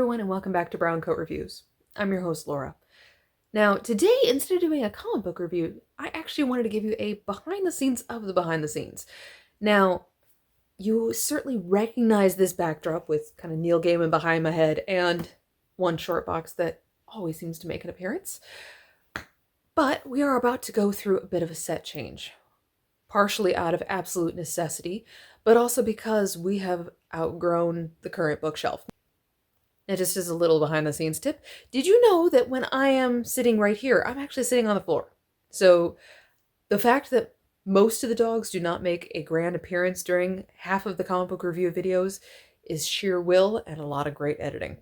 everyone, and welcome back to Brown Coat Reviews. I'm your host, Laura. Now, today, instead of doing a comic book review, I actually wanted to give you a behind the scenes of the behind the scenes. Now, you certainly recognize this backdrop with kind of Neil Gaiman behind my head and one short box that always seems to make an appearance. But we are about to go through a bit of a set change, partially out of absolute necessity, but also because we have outgrown the current bookshelf. Now, just as a little behind the scenes tip, did you know that when I am sitting right here, I'm actually sitting on the floor? So the fact that most of the dogs do not make a grand appearance during half of the comic book review videos is sheer will and a lot of great editing.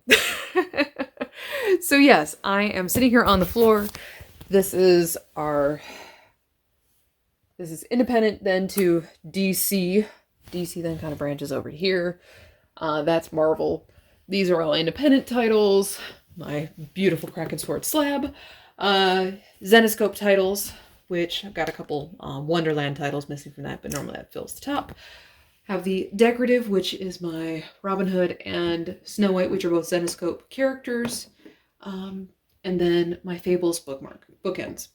So yes, I am sitting here on the floor. This is independent then to DC. DC then kind of branches over to here. That's Marvel. These are all independent titles. My beautiful Kraken Sword slab. Zenescope titles, which I've got a couple Wonderland titles missing from that, but normally that fills the top. Have the decorative, which is my Robin Hood and Snow White, which are both Zenescope characters. And then my Fables Bookends.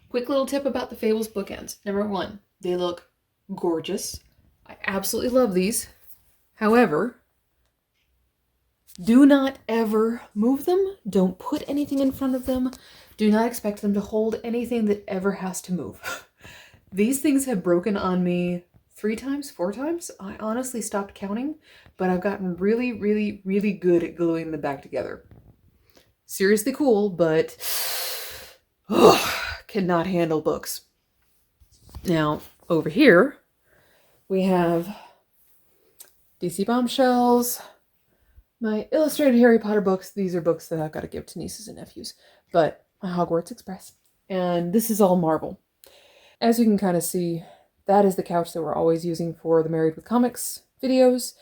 Quick little tip about the Fables Bookends. Number one, they look gorgeous. I absolutely love these. However, do not ever move them. Don't put anything in front of them. Do not expect them to hold anything that ever has to move. These things have broken on me 3 times, 4 times. I honestly stopped counting, but I've gotten really, really, really good at gluing them back together. Seriously cool, but cannot handle books. Now, over here, we have DC Bombshells, my illustrated Harry Potter books. These are books that I've got to give to nieces and nephews, but my Hogwarts Express. And this is all Marvel. As you can kind of see, that is the couch that we're always using for the Married with Comics videos.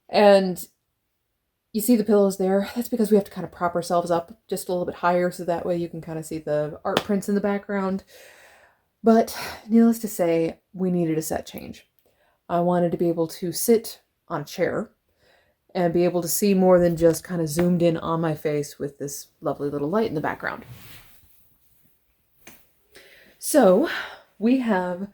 And you see the pillows there. That's because we have to kind of prop ourselves up just a little bit higher so that way you can kind of see the art prints in the background. But needless to say, we needed a set change. I wanted to be able to sit on a chair and be able to see more than just kind of zoomed in on my face with this lovely little light in the background. So we have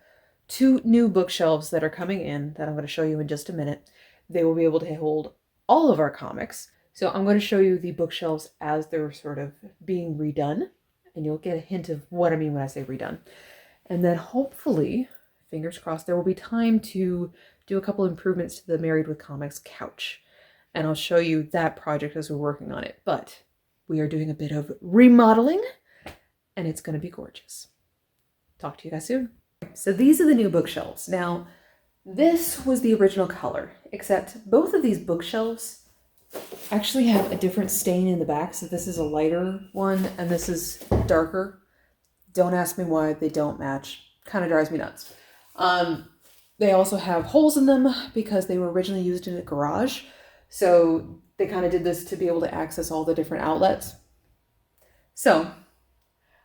2 new bookshelves that are coming in that I'm going to show you in just a minute. They will be able to hold all of our comics. So I'm going to show you the bookshelves as they're sort of being redone, and you'll get a hint of what I mean when I say redone. And then hopefully, fingers crossed, there will be time to do a couple improvements to the Married with Comics couch. And I'll show you that project as we're working on it. But we are doing a bit of remodeling, and it's going to be gorgeous. Talk to you guys soon. So these are the new bookshelves. Now, this was the original color, except both of these bookshelves actually have a different stain in the back. So this is a lighter one, and this is darker. Don't ask me why they don't match. Kind of drives me nuts. They also have holes in them because they were originally used in a garage. So they kind of did this to be able to access all the different outlets. So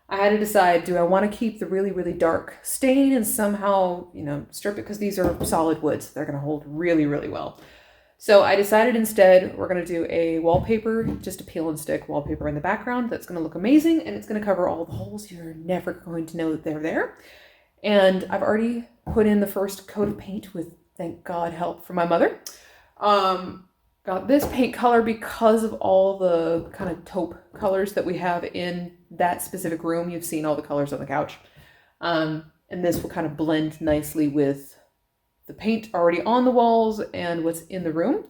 I had to decide, do I want to keep the really, really dark stain and somehow, strip it? Because these are solid woods. They're going to hold really, really well. So I decided instead we're going to do a wallpaper, just a peel and stick wallpaper in the background. That's going to look amazing, and it's going to cover all the holes. You're never going to know that they're there. And I've already put in the first coat of paint with, thank God, help from my mother. Got this paint color because of all the kind of taupe colors that we have in that specific room. You've seen all the colors on the couch. And this will kind of blend nicely with the paint already on the walls and what's in the room.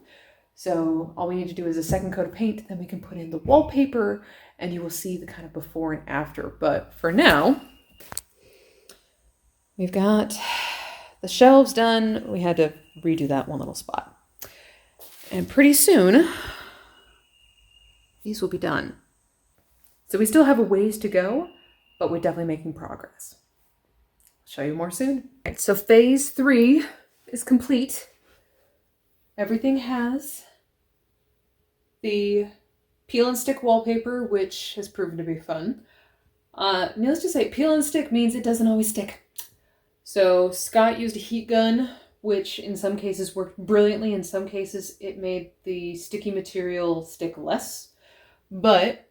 So all we need to do is a second coat of paint, then we can put in the wallpaper and you will see the kind of before and after. But for now, we've got the shelves done. We had to redo that one little spot. And pretty soon, these will be done. So we still have a ways to go, but we're definitely making progress. I'll show you more soon. All right, so phase 3 is complete. Everything has the peel and stick wallpaper, which has proven to be fun. Needless to say, peel and stick means it doesn't always stick. So Scott used a heat gun which in some cases worked brilliantly. In some cases, it made the sticky material stick less. But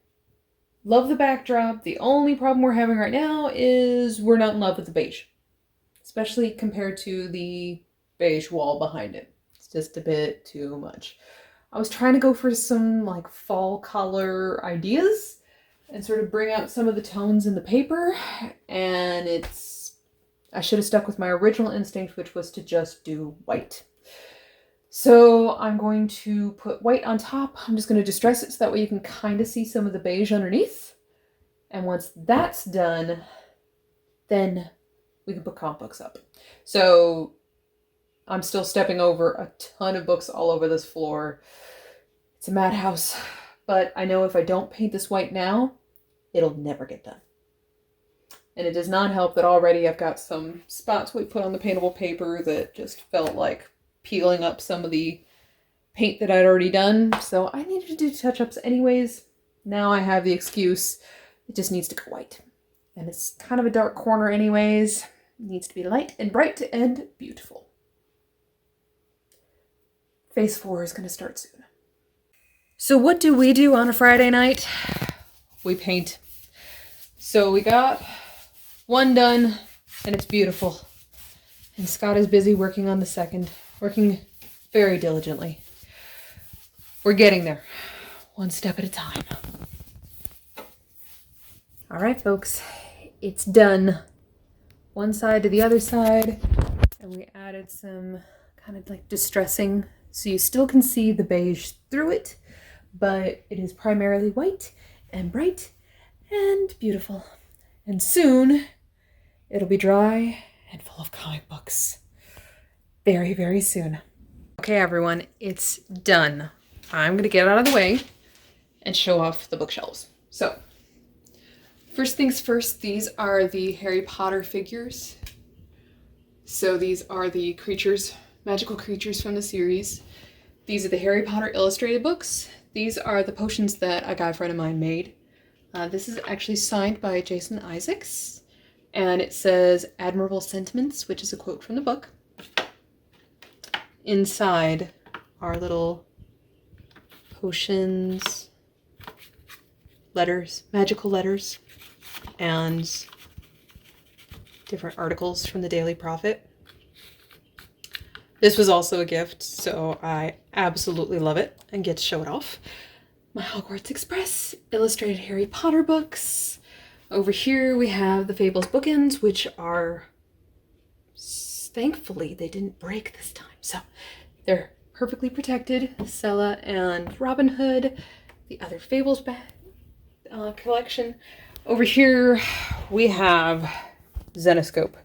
love the backdrop. The only problem we're having right now is we're not in love with the beige, especially compared to the beige wall behind it. It's just a bit too much. I was trying to go for some like fall color ideas and sort of bring out some of the tones in the paper, and I should have stuck with my original instinct, which was to just do white. So I'm going to put white on top. I'm just going to distress it so that way you can kind of see some of the beige underneath. And once that's done, then we can put comic books up. So I'm still stepping over a ton of books all over this floor. It's a madhouse, but I know if I don't paint this white now, it'll never get done. And it does not help that already I've got some spots we put on the paintable paper that just felt like peeling up some of the paint that I'd already done. So I needed to do touch-ups anyways. Now I have the excuse. It just needs to go white. And it's kind of a dark corner anyways. It needs to be light and bright and beautiful. Phase 4 is going to start soon. So what do we do on a Friday night? We paint. So we got one done, and it's beautiful. And Scott is busy working on the second, working very diligently. We're getting there, one step at a time. All right, folks, it's done. One side to the other side, and we added some kind of like distressing, so you still can see the beige through it, but it is primarily white and bright and beautiful. And soon it'll be dry and full of comic books. Very, very soon. Okay, everyone, it's done. I'm gonna get out of the way and show off the bookshelves. So, first things first, these are the Harry Potter figures. So these are the creatures, magical creatures from the series. These are the Harry Potter illustrated books. These are the potions that a guy friend of mine made. This is actually signed by Jason Isaacs, and it says "Admirable Sentiments," which is a quote from the book. Inside are little potions, letters, magical letters, and different articles from the Daily Prophet. This was also a gift, so I absolutely love it and get to show it off. My Hogwarts Express illustrated Harry Potter books. Over here we have the Fables Bookends, which are, thankfully, they didn't break this time. So they're perfectly protected. Stella and Robin Hood, the other Fables collection. Over here we have Zenescope.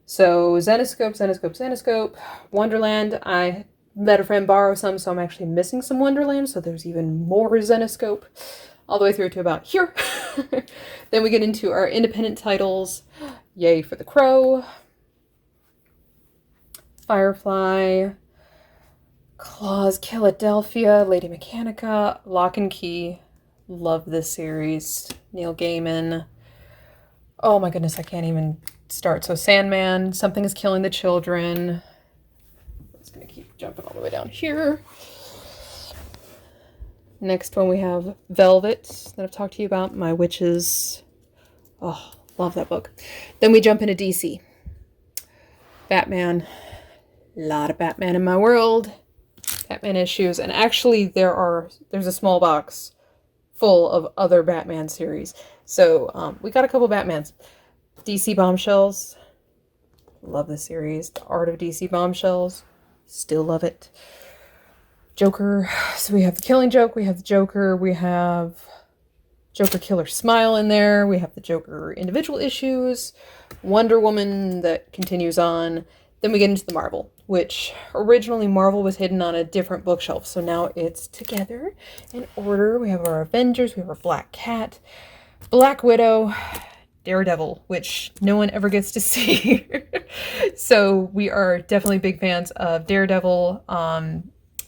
So Zenescope, Wonderland. I let a friend borrow some, so I'm actually missing some Wonderland, so there's even more Zenescope all the way through to about here. Then we get into our independent titles. Yay for the Crow, Firefly, Claws, Philadelphia, Lady Mechanica, Lock and Key. Love this series. Neil Gaiman. Oh my goodness, I can't even start. So Sandman, Something is Killing the Children. I'm just going to keep jumping all the way down here. Next one we have Velvet, that I've talked to you about. My Witches. Oh, love that book. Then we jump into DC. Batman. A lot of Batman in my world. Batman issues. And actually there's a small box full of other Batman series. So we got a couple Batmans. DC Bombshells. Love the series. The Art of DC Bombshells. Still love it. Joker. So we have the Killing Joke. We have the Joker. We have Joker Killer Smile in there. We have the Joker individual issues. Wonder Woman that continues on. Then we get into the Marvel, which originally Marvel was hidden on a different bookshelf. So now it's together in order. We have our Avengers. We have our Black Cat, Black Widow, Daredevil, which no one ever gets to see. So we are definitely big fans of Daredevil.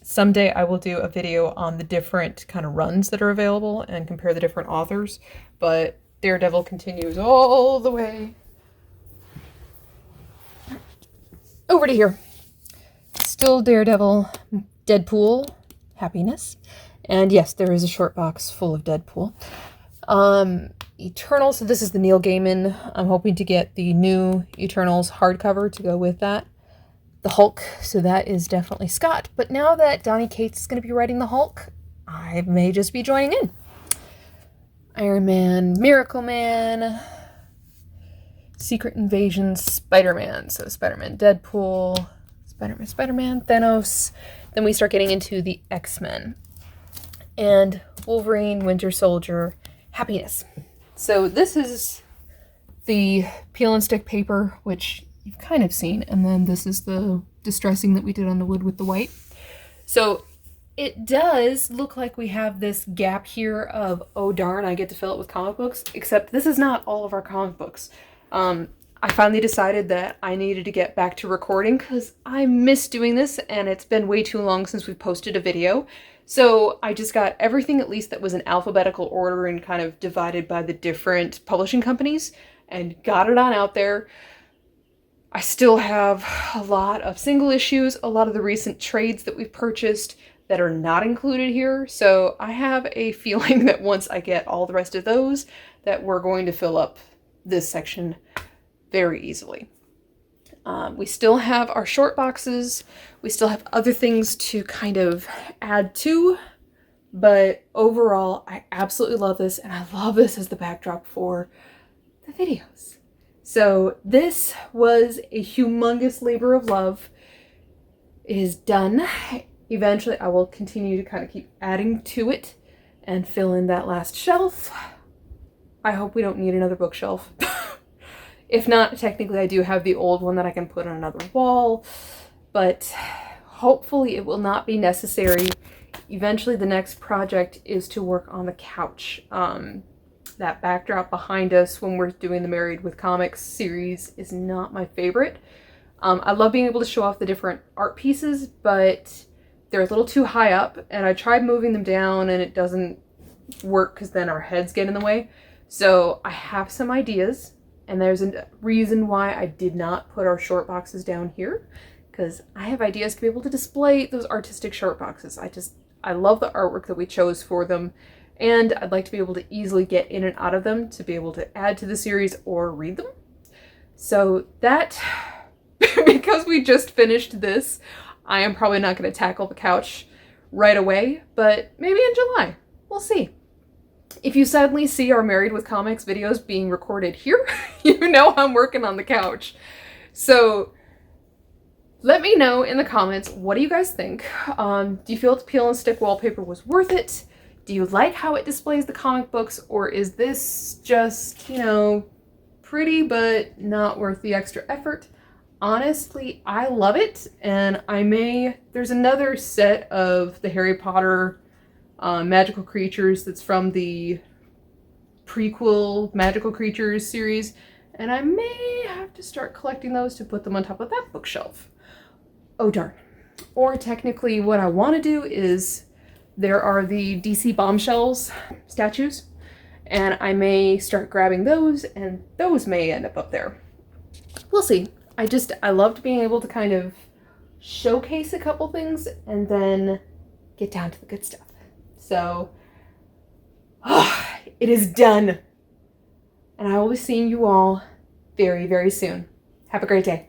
Someday I will do a video on the different kind of runs that are available and compare the different authors. But Daredevil continues all the way over to here. Still Daredevil, Deadpool, happiness. And yes, there is a short box full of Deadpool. Eternals, so this is the Neil Gaiman. I'm hoping to get the new Eternals hardcover to go with that. The Hulk, so that is definitely Scott. But now that Donny Cates is going to be writing the Hulk, I may just be joining in. Iron Man, Miracle Man, Secret Invasion, Spider-Man. So Spider-Man, Deadpool, Spider-Man, Thanos. Then we start getting into the X-Men. And Wolverine, Winter Soldier, happiness. So this is the peel and stick paper, which you've kind of seen. And then this is the distressing that we did on the wood with the white. So it does look like we have this gap here of, oh darn, I get to fill it with comic books, except this is not all of our comic books. I finally decided that I needed to get back to recording because I miss doing this and it's been way too long since we've posted a video. So I just got everything at least that was in alphabetical order and kind of divided by the different publishing companies and got it on out there. I still have a lot of single issues, a lot of the recent trades that we've purchased that are not included here. So I have a feeling that once I get all the rest of those, that we're going to fill up this section very easily. We still have our short boxes. We still have other things to kind of add to, but overall, I absolutely love this, and I love this as the backdrop for the videos. So this was a humongous labor of love. It is done. Eventually, I will continue to kind of keep adding to it and fill in that last shelf. I hope we don't need another bookshelf. If not, technically I do have the old one that I can put on another wall, but hopefully it will not be necessary. Eventually the next project is to work on the couch. That backdrop behind us when we're doing the Married with Comics series is not my favorite. I love being able to show off the different art pieces, but they're a little too high up, and I tried moving them down and it doesn't work because then our heads get in the way. So I have some ideas. And there's a reason why I did not put our short boxes down here, because I have ideas to be able to display those artistic short boxes. I love the artwork that we chose for them, and I'd like to be able to easily get in and out of them to be able to add to the series or read them. So that, because we just finished this, I am probably not going to tackle the couch right away, but maybe in July. We'll see. If you suddenly see our Married with Comics videos being recorded here, you know I'm working on the couch. So let me know in the comments, what do you guys think? Do you feel the peel and stick wallpaper was worth it? Do you like how it displays the comic books, or is this just, you know, pretty but not worth the extra effort? Honestly, I love it, and there's another set of the Harry Potter magical creatures that's from the prequel Magical Creatures series, and I may have to start collecting those to put them on top of that bookshelf. Oh darn. Or technically what I want to do is, there are the DC Bombshells statues, and I may start grabbing those, and those may end up there. We'll see. I loved being able to kind of showcase a couple things and then get down to the good stuff. So, it is done. And I will be seeing you all very, very soon. Have a great day.